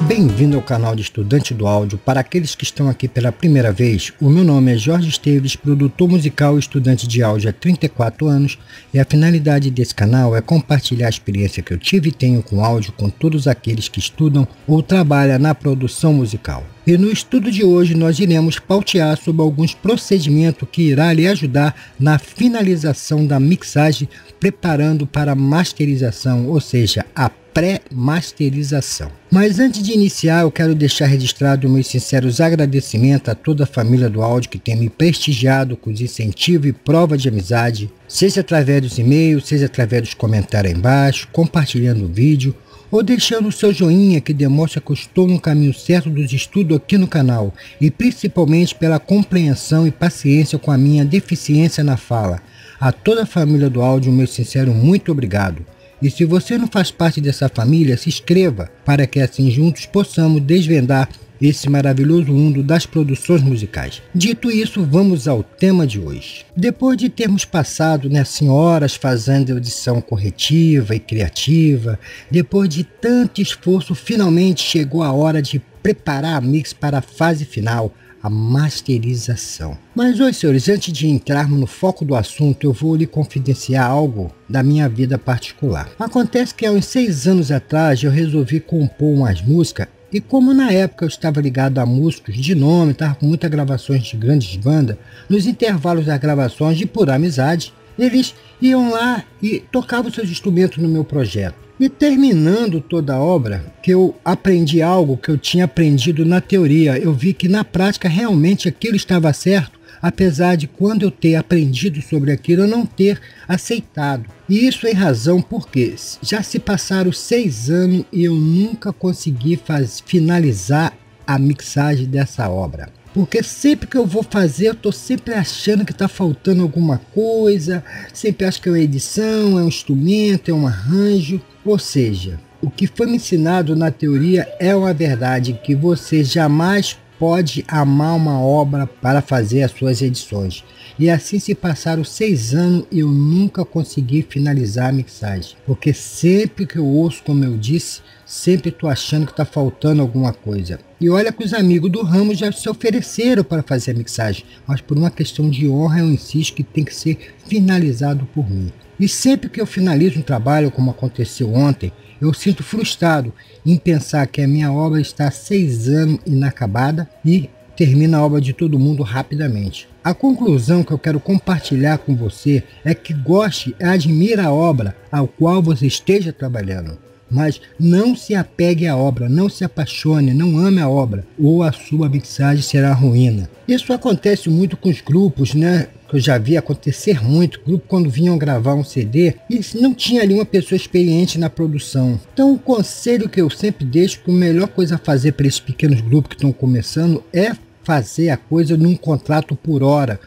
Bem-vindo ao canal de Estudante do Áudio. Para aqueles que estão aqui pela primeira vez, o meu nome é Jorge Esteves, produtor musical e estudante de áudio há 34 anos, e a finalidade desse canal é compartilhar a experiência que eu tive e tenho com áudio com todos aqueles que estudam ou trabalham na produção musical. E no estudo de hoje nós iremos pautear sobre alguns procedimentos que irá lhe ajudar na finalização da mixagem, preparando para a masterização, ou seja, a pré-masterização. Mas antes de iniciar, eu quero deixar registrado meus sinceros agradecimentos a toda a família do áudio que tem me prestigiado com os incentivos e prova de amizade, seja através dos e-mails, seja através dos comentários aí embaixo, compartilhando o vídeo, ou deixando o seu joinha que demonstra que eu estou no caminho certo dos estudos aqui no canal, e principalmente pela compreensão e paciência com a minha deficiência na fala. A toda a família do áudio, meu sincero muito obrigado. E se você não faz parte dessa família, se inscreva para que assim juntos possamos desvendar esse maravilhoso mundo das produções musicais. Dito isso, vamos ao tema de hoje. Depois de termos passado horas fazendo edição corretiva e criativa, depois de tanto esforço, finalmente chegou a hora de preparar a mix para a fase final, a masterização. Mas hoje, senhores, antes de entrarmos no foco do assunto, eu vou lhe confidenciar algo da minha vida particular. Acontece que há uns 6 anos atrás eu resolvi compor umas músicas, e como na época eu estava ligado a músicos de nome, estava com muitas gravações de grandes bandas, nos intervalos das gravações, de pura amizade, eles iam lá e tocavam seus instrumentos no meu projeto. E terminando toda a obra, que eu aprendi algo que eu tinha aprendido na teoria, eu vi que na prática realmente aquilo estava certo, apesar de quando eu ter aprendido sobre aquilo eu não ter aceitado. E isso em razão porque já se passaram 6 anos e eu nunca consegui finalizar a mixagem dessa obra. Porque sempre que eu vou fazer, eu estou sempre achando que está faltando alguma coisa, sempre acho que é uma edição, é um instrumento, é um arranjo. Ou seja, o que foi me ensinado na teoria é uma verdade, que você jamais pode amar uma obra para fazer as suas edições. E assim se passaram 6 anos e eu nunca consegui finalizar a mixagem. Porque sempre que eu ouço, como eu disse, sempre estou achando que está faltando alguma coisa. E olha que os amigos do ramo já se ofereceram para fazer a mixagem, mas por uma questão de honra eu insisto que tem que ser finalizado por mim. E sempre que eu finalizo um trabalho, como aconteceu ontem, eu sinto frustrado em pensar que a minha obra está há 6 anos inacabada e termina a obra de todo mundo rapidamente. A conclusão que eu quero compartilhar com você é que goste e admire a obra ao qual você esteja trabalhando. Mas não se apegue à obra, não se apaixone, não ame a obra, ou a sua mixagem será ruína. Isso acontece muito com os grupos, né? Que eu já vi acontecer muito, grupo quando vinham gravar um CD e não tinha ali uma pessoa experiente na produção. Então o conselho que eu sempre deixo, que a melhor coisa a fazer para esses pequenos grupos que estão começando é fazer a coisa num contrato por hora.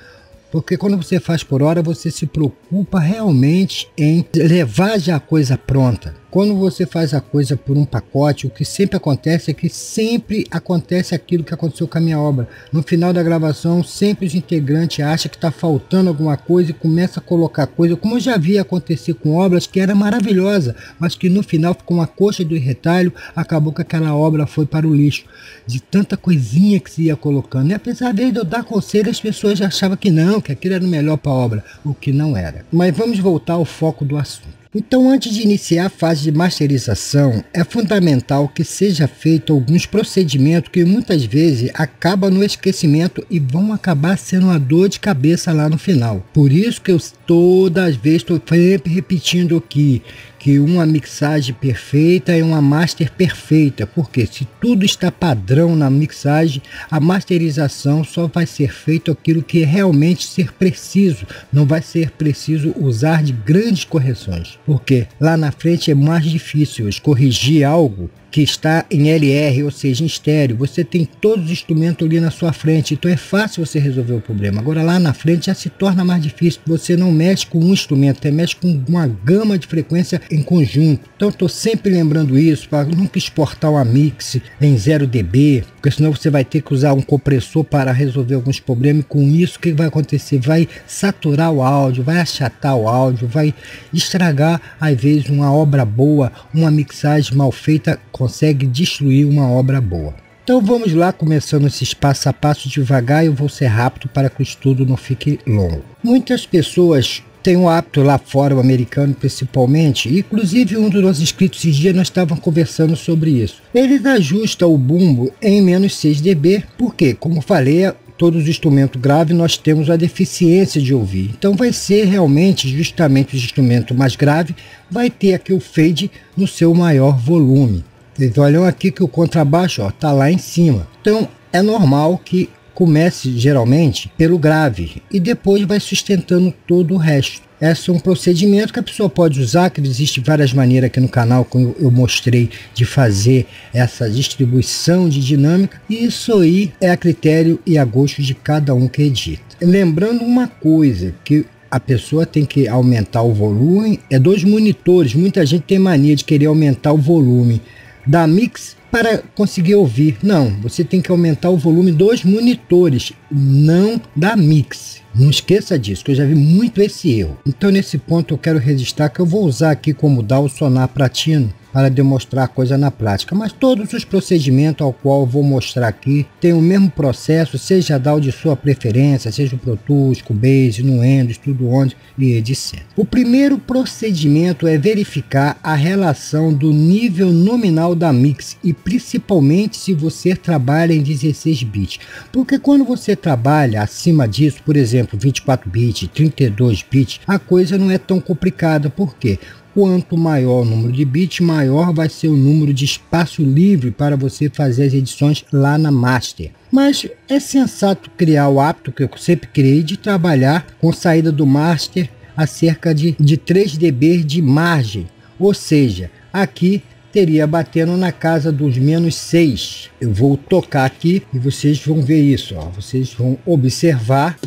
Porque quando você faz por hora, você se preocupa realmente em levar já a coisa pronta. Quando você faz a coisa por um pacote, o que sempre acontece é que sempre acontece aquilo que aconteceu com a minha obra. No final da gravação, sempre os integrantes acham que está faltando alguma coisa e começa a colocar coisa, como eu já vi acontecer com obras que era maravilhosa, mas que no final ficou uma coxa do retalho, acabou que aquela obra foi para o lixo, de tanta coisinha que se ia colocando. E apesar de eu dar conselho, as pessoas já achavam que não, que aquilo era o melhor para a obra, o que não era. Mas vamos voltar ao foco do assunto. Então, antes de iniciar a fase de masterização, é fundamental que seja feito alguns procedimentos que muitas vezes acabam no esquecimento e vão acabar sendo uma dor de cabeça lá no final. Por isso que eu todas as vezes estou sempre repetindo aqui que uma mixagem perfeita é uma master perfeita, porque se tudo está padrão na mixagem, a masterização só vai ser feito aquilo que realmente ser preciso, não vai ser preciso usar de grandes correções, porque lá na frente é mais difícil corrigir algo que está em LR, ou seja, em estéreo. Você tem todos os instrumentos ali na sua frente, então é fácil você resolver o problema. Agora lá na frente já se torna mais difícil, você não mexe com um instrumento, você mexe com uma gama de frequência em conjunto. Então estou sempre lembrando isso, para nunca exportar uma mix em 0 dB, porque senão você vai ter que usar um compressor para resolver alguns problemas, e com isso o que vai acontecer? Vai saturar o áudio, vai achatar o áudio, vai estragar às vezes uma obra boa, uma mixagem mal feita consegue destruir uma obra boa. Então vamos lá, começando esses passo a passo devagar, eu vou ser rápido para que o estudo não fique longo. Muitas pessoas têm um hábito lá fora, o americano principalmente, inclusive um dos nossos inscritos esses dias nós estávamos conversando sobre isso. Eles ajustam o bumbo em menos 6 dB, porque, como falei, todos os instrumentos graves nós temos a deficiência de ouvir. Então vai ser realmente, justamente o instrumento mais grave, vai ter aqui o fade no seu maior volume. Vocês olham aqui que o contrabaixo está lá em cima. Então é normal que comece geralmente pelo grave e depois vai sustentando todo o resto. Esse é um procedimento que a pessoa pode usar, que existe várias maneiras aqui no canal, como eu mostrei, de fazer essa distribuição de dinâmica. E isso aí é a critério e a gosto de cada um que edita. Lembrando uma coisa, que a pessoa tem que aumentar o volume, é dos monitores. Muita gente tem mania de querer aumentar o volume da mix para conseguir ouvir. Não, você tem que aumentar o volume dos monitores, não da mix. Não esqueça disso, que eu já vi muito esse erro. Então nesse ponto eu quero registrar que eu vou usar aqui como DAW o Sonar Platino para demonstrar a coisa na prática, mas todos os procedimentos ao qual eu vou mostrar aqui tem o mesmo processo, seja DAW de sua preferência, seja o Pro Tools, Cubase, Nuendo, Studio One e etc. O primeiro procedimento é verificar a relação do nível nominal da mix e principalmente se você trabalha em 16 bits, porque quando você trabalha acima disso, por exemplo 24 bits, 32 bits, a coisa não é tão complicada. Por quê? Quanto maior o número de bits, maior vai ser o número de espaço livre para você fazer as edições lá na master. Mas é sensato criar o hábito que eu sempre criei de trabalhar com saída do master a cerca de 3 dB de margem. Ou seja, aqui teria batendo na casa dos menos 6. Eu vou tocar aqui e vocês vão ver isso. Ó. Vocês vão observar,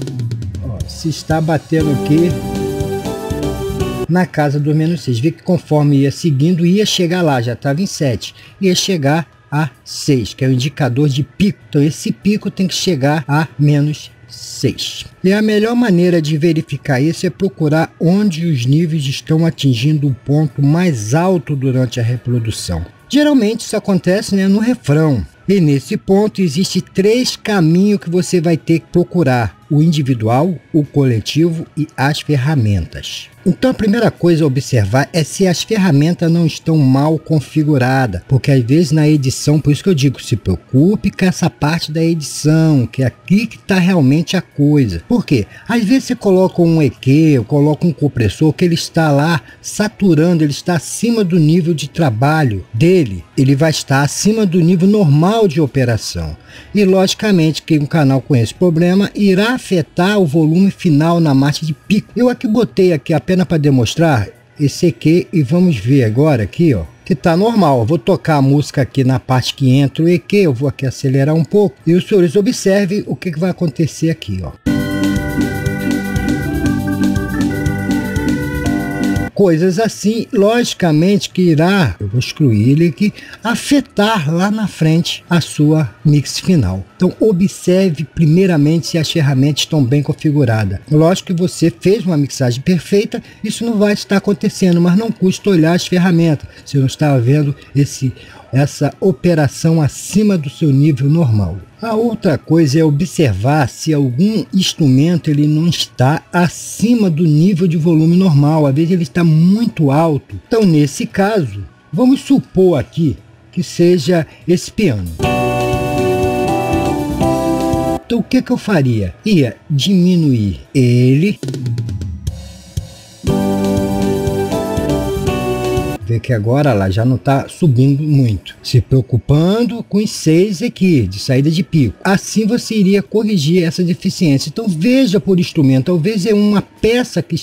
ó, se está batendo aqui na casa do menos 6. Vê que conforme ia seguindo, ia chegar lá, já estava em 7, ia chegar a 6, que é o indicador de pico. Então esse pico tem que chegar a menos 6. E a melhor maneira de verificar isso é procurar onde os níveis estão atingindo o ponto mais alto durante a reprodução. Geralmente isso acontece, no refrão. E nesse ponto existe 3 caminhos que você vai ter que procurar: o individual, o coletivo e as ferramentas. Então a primeira coisa a observar é se as ferramentas não estão mal configuradas, porque às vezes na edição, por isso que eu digo, se preocupe com essa parte da edição, que é aqui que está realmente a coisa. Por quê? Às vezes você coloca um EQ, coloca um compressor que ele está lá saturando, ele está acima do nível de trabalho dele, ele vai estar acima do nível normal de operação. E logicamente que um canal com esse problema irá afetar o volume final na marcha de pico. Eu aqui botei aqui apenas para demonstrar esse EQ e vamos ver agora aqui, ó, que tá normal. Eu vou tocar a música aqui na parte que entra o EQ, eu vou aqui acelerar um pouco e os senhores observem o que vai acontecer aqui, ó. Coisas assim, logicamente que irá, eu vou excluir ele aqui, afetar lá na frente a sua mix final. Então observe primeiramente se as ferramentas estão bem configuradas. Lógico que você fez uma mixagem perfeita, isso não vai estar acontecendo, mas não custa olhar as ferramentas. Você não está vendo essa operação acima do seu nível normal. A outra coisa é observar se algum instrumento ele não está acima do nível de volume normal. Às vezes ele está muito alto. Então nesse caso, vamos supor aqui que seja esse piano. Então o que eu faria? Ia diminuir ele. Vê que agora lá já não está subindo muito, se preocupando com os 6 aqui de saída de pico. Assim você iria corrigir essa deficiência. Então veja por instrumento, talvez é uma peça que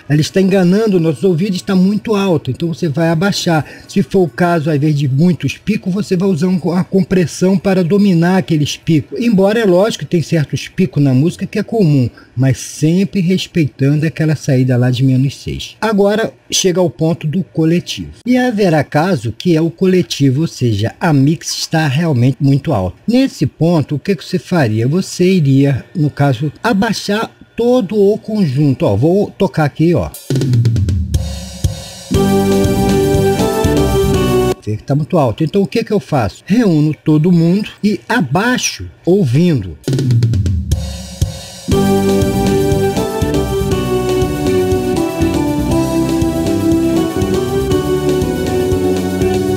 ela está enganando nossos ouvidos, está muito alto, então você vai abaixar. Se for o caso, ao invés de muitos picos, você vai usar uma compressão para dominar aqueles picos. Embora é lógico que tem certos picos na música que é comum, mas sempre respeitando aquela saída lá de menos 6. Agora chega ao ponto do coletivo. E haverá caso que é o coletivo, ou seja, a mix está realmente muito alta. Nesse ponto, o que você faria? Você iria, no caso, abaixar todo o conjunto. Ó, vou tocar aqui, ó. vê que está muito alto. Então o que que eu faço? Reúno todo mundo e abaixo ouvindo.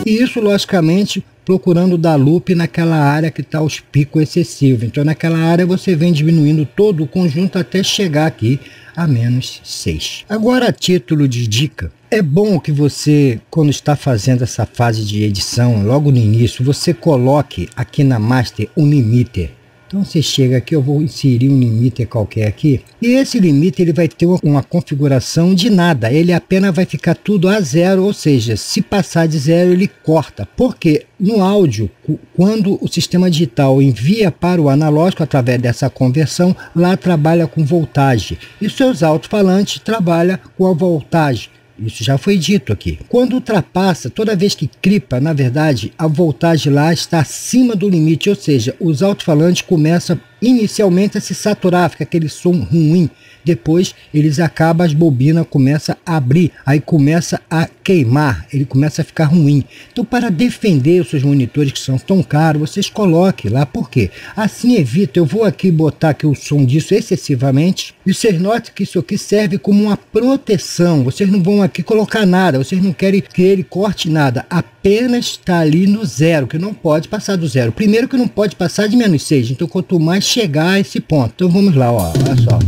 E isso, logicamente, procurando dar loop naquela área que está os picos excessivos. Então, naquela área você vem diminuindo todo o conjunto até chegar aqui a -6. Agora, a título de dica, é bom que você, quando está fazendo essa fase de edição, logo no início, você coloque aqui na Master um limiter. Então você chega aqui, eu vou inserir um limiter qualquer aqui, e esse limiter ele vai ter uma configuração de nada, ele apenas vai ficar tudo a zero, ou seja, se passar de zero ele corta, porque no áudio, quando o sistema digital envia para o analógico através dessa conversão, lá trabalha com voltagem, e os seus alto-falantes trabalham com a voltagem. Isso já foi dito aqui. Quando ultrapassa, toda vez que clipa, na verdade, a voltagem lá está acima do limite, ou seja, os alto-falantes começam inicialmente a se saturar, fica aquele som ruim. Depois eles acabam, as bobinas começam a abrir, aí começa a queimar, ele começa a ficar ruim. Então, para defender os seus monitores que são tão caros, vocês coloquem lá, por quê? Assim evita, eu vou aqui botar aqui o som disso excessivamente, e vocês notem que isso aqui serve como uma proteção, vocês não vão aqui colocar nada, vocês não querem que ele corte nada, apenas está ali no zero, que não pode passar do zero. Primeiro que não pode passar de -6, então quanto mais chegar a esse ponto. Então vamos lá, ó, olha só.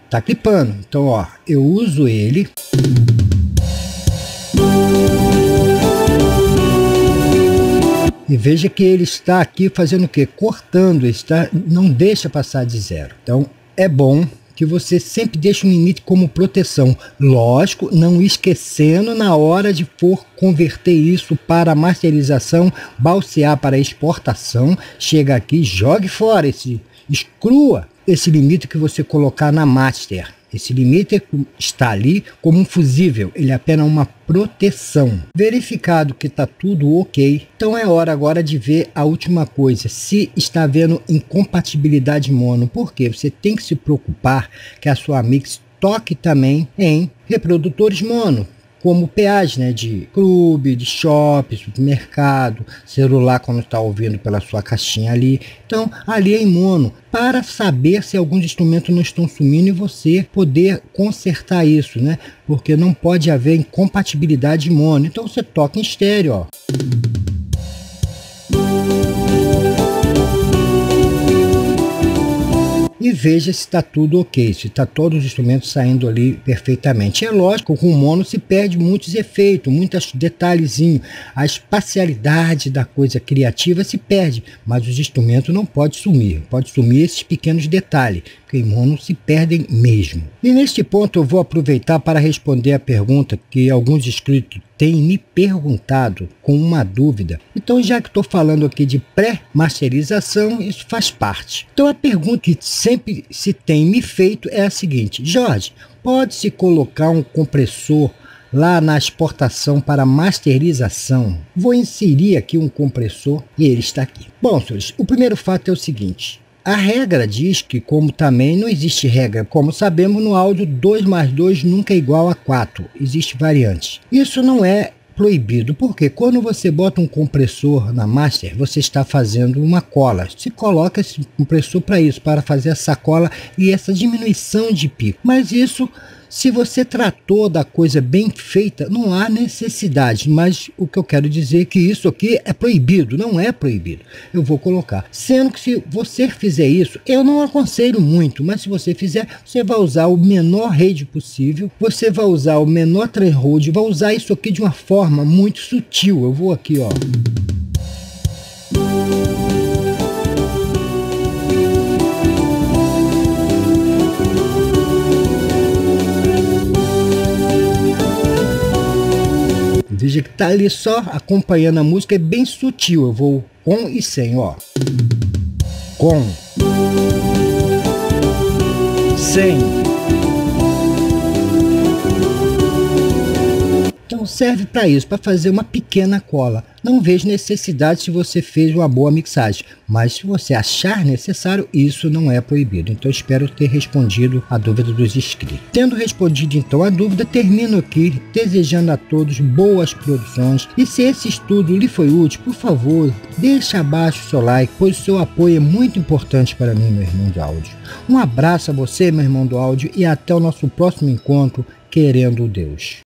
Tá clipando, então ó, eu uso ele e veja que ele está aqui fazendo o que? Cortando, não deixa passar de zero. Então é bom que você sempre deixe um limite como proteção, lógico, não esquecendo na hora de for converter isso para masterização, balsear para exportação, chega aqui, jogue fora exclua esse limite que você colocar na master. Esse limite está ali como um fusível, ele é apenas uma proteção. Verificado que está tudo ok, então é hora agora de ver a última coisa, se está havendo incompatibilidade mono, porque você tem que se preocupar que a sua mix toque também em reprodutores mono, como PAs, né, de clube, de shopping, supermercado, celular quando está ouvindo pela sua caixinha ali. Então, ali é em mono, para saber se alguns instrumentos não estão sumindo e você poder consertar isso, né? Porque não pode haver incompatibilidade mono. Então, você toca em estéreo, ó. E veja se está tudo ok, se está todos os instrumentos saindo ali perfeitamente. É lógico, com o mono se perde muitos efeitos, muitos detalhezinhos, a espacialidade da coisa criativa se perde, mas os instrumentos não podem sumir, pode sumir esses pequenos detalhes, porque em mono se perdem mesmo. E neste ponto eu vou aproveitar para responder a pergunta que alguns inscritos têm me perguntado com uma dúvida. Então, já que estou falando aqui de pré-masterização, isso faz parte. Então, a pergunta que sempre se tem me feito é a seguinte: Jorge, pode-se colocar um compressor lá na exportação para masterização? Vou inserir aqui um compressor e ele está aqui. Bom, senhores, o primeiro fato é o seguinte: a regra diz que, como também não existe regra, como sabemos no áudio, 2 mais 2 nunca é igual a 4, existe variante. Isso não é proibido, porque quando você bota um compressor na master, você está fazendo uma cola. Se coloca esse compressor para isso, para fazer essa cola e essa diminuição de pico. Mas isso, se você tratou da coisa bem feita, não há necessidade. Mas o que eu quero dizer é que isso aqui é proibido, não é proibido. Eu vou colocar. Sendo que se você fizer isso, eu não aconselho muito, mas se você fizer, você vai usar o menor rede possível, você vai usar o menor threshold, vai usar isso aqui de uma forma muito sutil. Eu vou aqui, ó. Veja que tá ali só acompanhando a música, é bem sutil. Eu vou com e sem, ó. Com. Sem. Então serve para isso, para fazer uma pequena cola. Não vejo necessidade se você fez uma boa mixagem, mas se você achar necessário, isso não é proibido. Então espero ter respondido a dúvida dos inscritos. Tendo respondido então a dúvida, termino aqui desejando a todos boas produções, e se esse estudo lhe foi útil, por favor, deixe abaixo o seu like, pois o seu apoio é muito importante para mim, meu irmão de áudio. Um abraço a você, meu irmão do áudio, e até o nosso próximo encontro, querendo Deus.